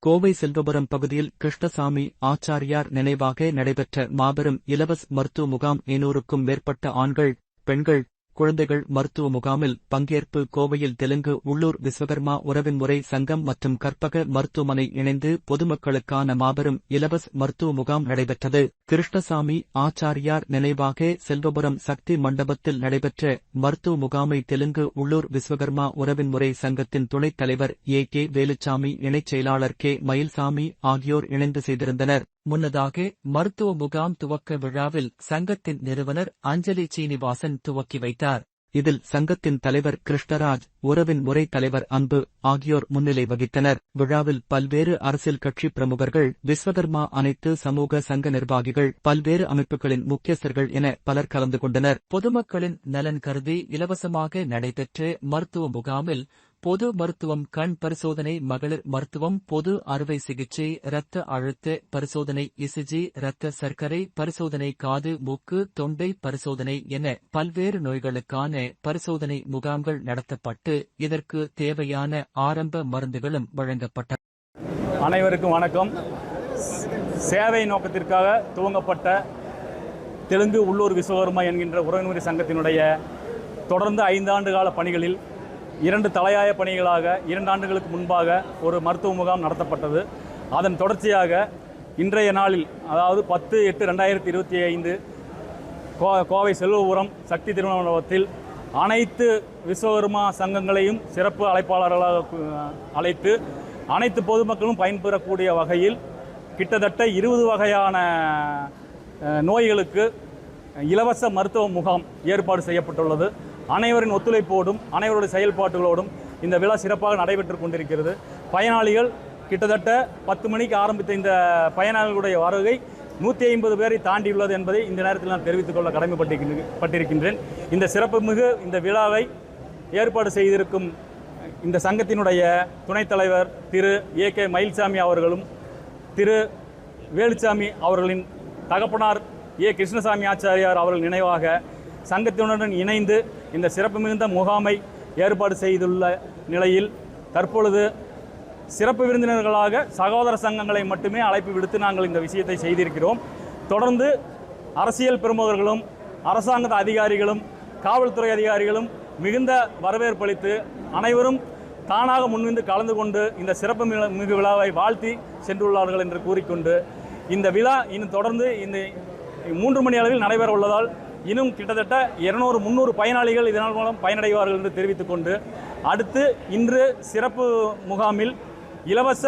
கோவை செல்வபுரம் பகுதியில் கிருஷ்ணசாமி ஆச்சாரியார் நினைவாக நடைபெற்ற மாபெரும் இலவச மருத்துவ முகாம் 500க்கும் மேற்பட்ட ஆண்கள், பெண்கள், குழந்தைகள் மருத்துவ முகாமில் பங்கேற்பு. கோவையில் தெலுங்கு உள்ளூர் விஸ்வகர்மா உறவின்முறை சங்கம் மற்றும் கற்பக மருத்துவமனை இணைந்து பொதுமக்களுக்கான மாபெரும் இலவச மருத்துவ முகாம் நடைபெற்றது. கிருஷ்ணசாமி ஆச்சாரியார் நினைவாக செல்வபுரம் சக்தி மண்டபத்தில் நடைபெற்ற மருத்துவ முகாமை தெலுங்கு உள்ளூர் விஸ்வகர்மா உறவின்முறை சங்கத்தின் துணைத் தலைவர் கே வேலுச்சாமி, இணைச் செயலாளர் கே மயில்சாமி ஆகியோர் இணைந்து செய்திருந்தனர். முன்னதாக மருத்துவ முகாம் துவக்க விழாவில் சங்கத்தின் நிறுவனர் அஞ்சலி சீனிவாசன் துவக்கி வைத்தார். இதில் சங்கத்தின் தலைவர் கிருஷ்ணராஜ், உறவின் முறை தலைவர் அன்பு ஆகியோர் முன்னிலை வகித்தனர். விழாவில் பல்வேறு அரசியல் கட்சி பிரமுகர்கள், விஸ்வகர்மா அனைத்து சமூக சங்க நிர்வாகிகள், பல்வேறு அமைப்புகளின் முக்கியஸ்தர்கள் என பலர் கலந்து கொண்டனர். பொதுமக்களின் நலன் கருதி இலவசமாக நடைபெற்ற மருத்துவ முகாமில் பொது மருத்துவம், கண் பரிசோதனை, மகளிர் மருத்துவம், பொது அறுவை சிகிச்சை, இரத்த அழுத்த பரிசோதனை, இசிஜி, இரத்த சர்க்கரை பரிசோதனை, காது, மூக்கு, தொண்டை பரிசோதனை என பல்வேறு நோய்களுக்கான பரிசோதனை முகாம்கள் நடத்தப்பட்டு இதற்கு தேவையான ஆரம்ப மருந்துகளும் வழங்கப்பட்டன. அனைவருக்கும் வணக்கம். சேவை நோக்கத்திற்காக துவங்கப்பட்ட தெலுங்கு உள்ளூர் விஸ்வகர்மா என்கின்ற உறவின்முறை சங்கத்தினுடைய தொடர்ந்து 5 ஆண்டு கால பணிகளில் 2 தலையாய பணிகளாக 2 ஆண்டுகளுக்கு முன்பாக ஒரு மருத்துவ முகாம் நடத்தப்பட்டது. அதன் தொடர்ச்சியாக இன்றைய நாளில், அதாவது 10/8/2025 கோவை செல்வபுரம் சக்தி திருமண மண்டபத்தில் அனைத்து விஸ்வகர்மா சங்கங்களையும் சிறப்பு அழைப்பாளர்களாக அழைத்து அனைத்து பொதுமக்களும் பயன்பெறக்கூடிய வகையில் கிட்டத்தட்ட 20 வகையான நோய்களுக்கு இலவச மருத்துவ முகாம் ஏற்பாடு செய்யப்பட்டுள்ளது. அனைவரின் ஒத்துழைப்போடும் அனைவருடைய செயல்பாடுகளோடும் இந்த விழா சிறப்பாக நடைபெற்று கொண்டிருக்கிறது. பயனாளிகள் கிட்டத்தட்ட 10 மணிக்கு ஆரம்பித்த இந்த பயனாளிகளுடைய வருகை 150 பேரை தாண்டியுள்ளது என்பதை இந்த நேரத்தில் நான் தெரிவித்துக் கொள்ள கடமைப்பட்டிருக்கின்றேன். இந்த சிறப்புமிகு இந்த விழாவை ஏற்பாடு செய்திருக்கும் இந்த சங்கத்தினுடைய துணைத் தலைவர் திரு கே மயில்சாமி அவர்களும், திரு வேலுச்சாமி அவர்களின் தகப்பனார் கிருஷ்ணசாமி ஆச்சாரியார் அவர்கள் நினைவாக சங்கத்தினுடன் இணைந்து இந்த சிறப்பு மிகுந்த முகாமை ஏற்பாடு செய்துள்ள நிலையில் தற்பொழுது சிறப்பு விருந்தினர்களாக சகோதர சங்கங்களை மட்டுமே அழைப்பு விடுத்து நாங்கள் இந்த விஷயத்தை செய்திருக்கிறோம். தொடர்ந்து அரசியல் பிரமுகர்களும், அரசாங்க அதிகாரிகளும், காவல்துறை அதிகாரிகளும் மிகுந்த வரவேற்பளித்து அனைவரும் தானாக முன்வந்து கலந்து கொண்டு இந்த சிறப்பு மிகு விழாவை வாழ்த்தி சென்றுள்ளார்கள் என்று கூறிக்கொண்டு, இந்த விழா இன்னும் தொடர்ந்து இந்த 3 மணி அளவில் நடைபெற உள்ளதால் இன்னும் கிட்டத்தட்ட 200-300 பயனாளிகள் இதனால் மூலம் பயனடைவார்கள் என்று தெரிவித்துக் கொண்டு, அடுத்து இன்று சிறப்பு முகாமில் இலவச